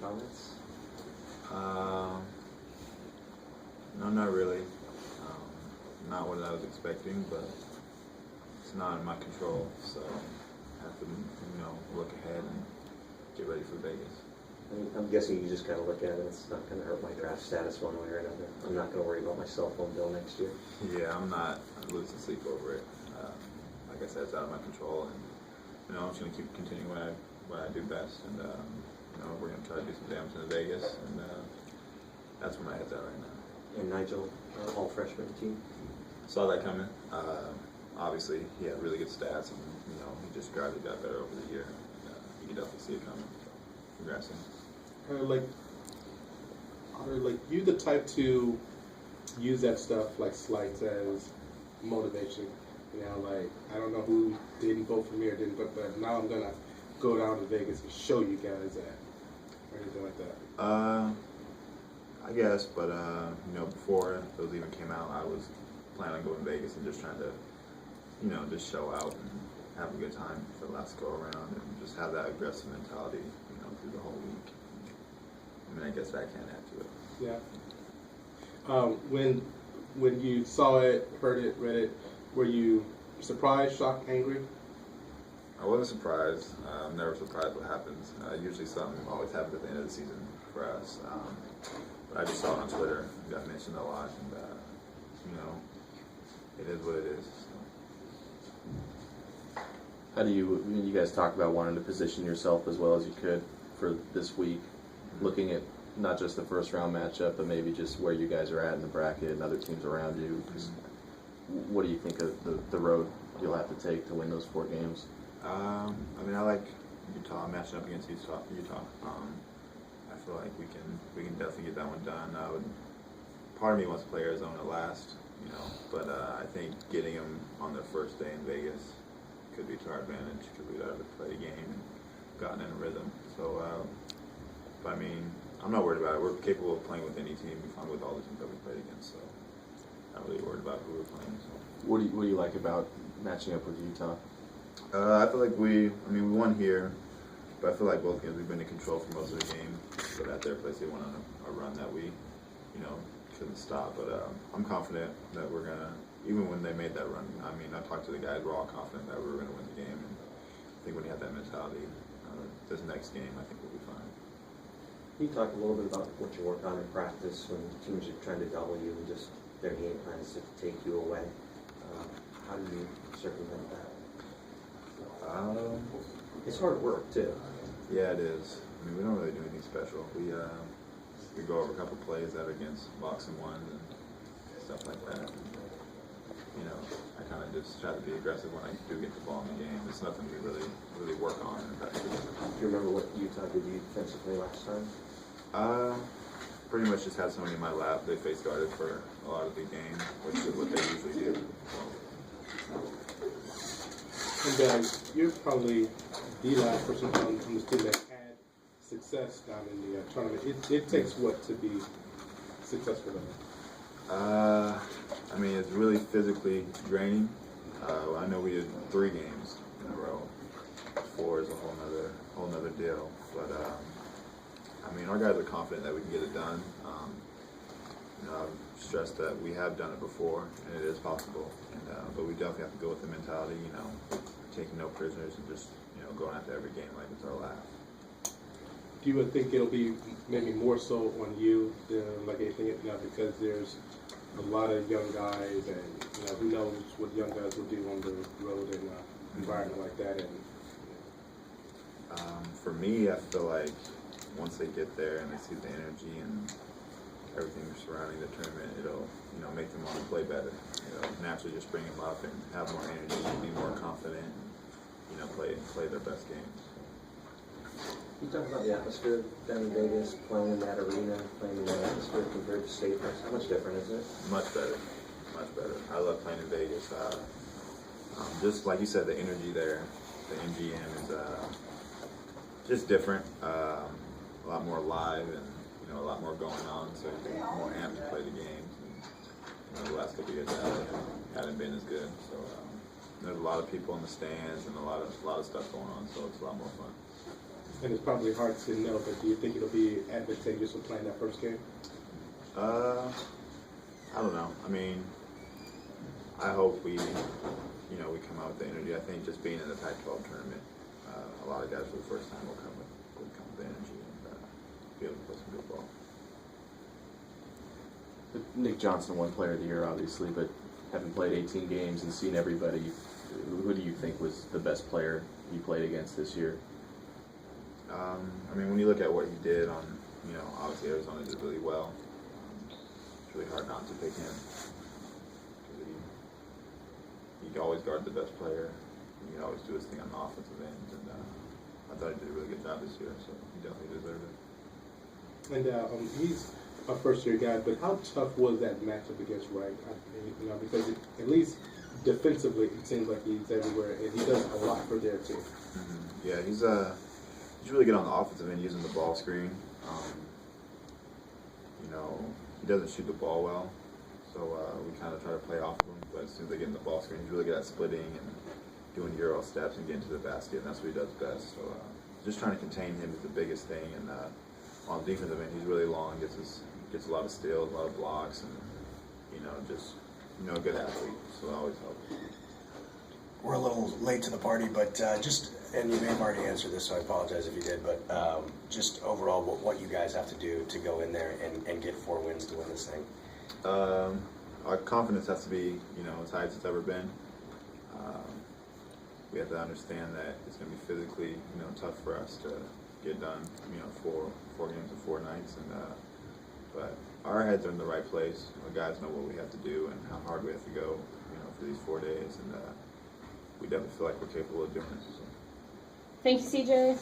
comments? No, not really. Not what I was expecting, but it's not in my control, so I have to, look ahead and get ready for Vegas. I'm guessing you just kind of look at it, it's not going to hurt my draft status one way or another. I'm not going to worry about my cell phone bill next year. Yeah, I'm not losing sleep over it. Like I said, it's out of my control, and I'm just going to keep continuing what I do best, and we're going to try to do some damage in Vegas, and that's where my head's at right now. And Nigel, all freshman team? Saw that coming. Obviously, he had really good stats, and he just gradually got better over the year. You can definitely see it coming. So, congrats him. Are you the type to use that stuff like slights as motivation? I don't know who didn't vote for me or didn't vote, but now I'm gonna go down to Vegas and show you guys that, or anything like that. I guess, but before those even came out, I was planning on going to Vegas and just trying to, just show out and have a good time for the last go around and just have that aggressive mentality, through the whole week. I mean, I guess that can add to it. Yeah. When you saw it, heard it, read it, were you surprised, shocked, angry? I wasn't surprised. I'm never surprised what happens. Usually something always happens at the end of the season for us. But I just saw it on Twitter. You got mentioned a lot, and it is what it is. So. How do you guys talk about wanting to position yourself as well as you could for this week, looking at not just the first round matchup, but maybe just where you guys are at in the bracket and other teams around you? What do you think of the road you'll have to take to win those 4 games? I like Utah, matching up against Utah. I feel like we can definitely get that one done. Part of me wants to play Arizona last, but I think getting them on their first day in Vegas could be to our advantage because we'd have to play the game and gotten in a rhythm. So, I'm not worried about it. We're capable of playing with any team. We fun with all the teams that we played against, so not really worried about who we're playing. So. What do you like about matching up with Utah? I feel like we won here, but I feel like both games we've been in control for most of the game. But at their place, they went on a run that we, couldn't stop. But I'm confident that we're gonna, even when they made that run. I talked to the guys. We're all confident that we were gonna win the game. And I think when you have that mentality, this next game, I think we'll be fine. Can you talk a little bit about what you work on in practice when teams are trying to double you and just their game plans to take you away? How do you circumvent that? It's hard work too. Yeah, it is. We don't really do anything special. We go over a couple plays that are against box and ones and stuff like that. I kind of just try to be aggressive when I do get the ball in the game. It's nothing we really work on. Do you remember what Utah did you defensively last time? Pretty much just had somebody in my lap. They face guarded for a lot of the game, which is what they usually do. And you're probably the last person on the team that had success down in the tournament. It takes what to be successful then? It's really physically draining. I know we did 3 games in a row. 4 is a whole nother deal. But our guys are confident that we can get it done. I've stressed that we have done it before, and it is possible. But we definitely have to go with the mentality, taking no prisoners and just, going after every game like it's our last. Do you think it'll be maybe more so on you than like anything, because there's a lot of young guys, and who knows what young guys will do on the road in an environment like that. And for me, I feel like once they get there and they see the energy and everything surrounding the tournament, it'll make them want to play better. Naturally just bring them up and have more energy, be more confident, and play their best games. You talk about the atmosphere down in Vegas, playing in that arena, playing in that atmosphere compared to Staples. How much different is it? Much better. I love playing in Vegas. Just like you said, the energy there, the MGM is just different. A lot more live and a lot more going on, so you're more amped to play the games. And, the last couple of years hadn't been as good. So there's a lot of people in the stands and a lot of stuff going on, so it's a lot more fun. And it's probably hard to know, but do you think it'll be advantageous for playing that first game? I don't know. I mean, I hope we come out with the energy. I think just being in the Pac-12 tournament, a lot of guys for the first time will come with energy and be able to play some good ball. But Nick Johnson won Player of the Year, obviously, but having played 18 games and seen everybody, who do you think was the best player you played against this year? I mean, when you look at what he did on, obviously Arizona did really well. It's really hard not to pick him. He could always guard the best player. He could always do his thing on the offensive end. And I thought he did a really good job this year, so he definitely deserved it. And he's a first-year guy, but how tough was that matchup against Wright? Because at least defensively, it seems like he's everywhere, and he does a lot for their team. Mm-hmm. Yeah, he's really good on the offensive end, using the ball screen. He doesn't shoot the ball well, so we kind of try to play off of him. But as soon as they get in the ball screen, he's really good at splitting and doing Euro steps and getting to the basket, and that's what he does best. So just trying to contain him is the biggest thing. And on the defensive end, he's really long, gets a lot of steals, a lot of blocks, and just a good athlete. So it always helps. We're a little late to the party, but and you may have already answered this, so I apologize if you did, but just overall, what you guys have to do to go in there and get 4 wins to win this thing? Our confidence has to be, as high as it's ever been. We have to understand that it's going to be physically, tough for us to get done, 4 games in 4 nights, but our heads are in the right place. Our guys know what we have to do and how hard we have to go, for these 4 days, and we definitely feel like we're capable of doing it. So. Thank you, CJ.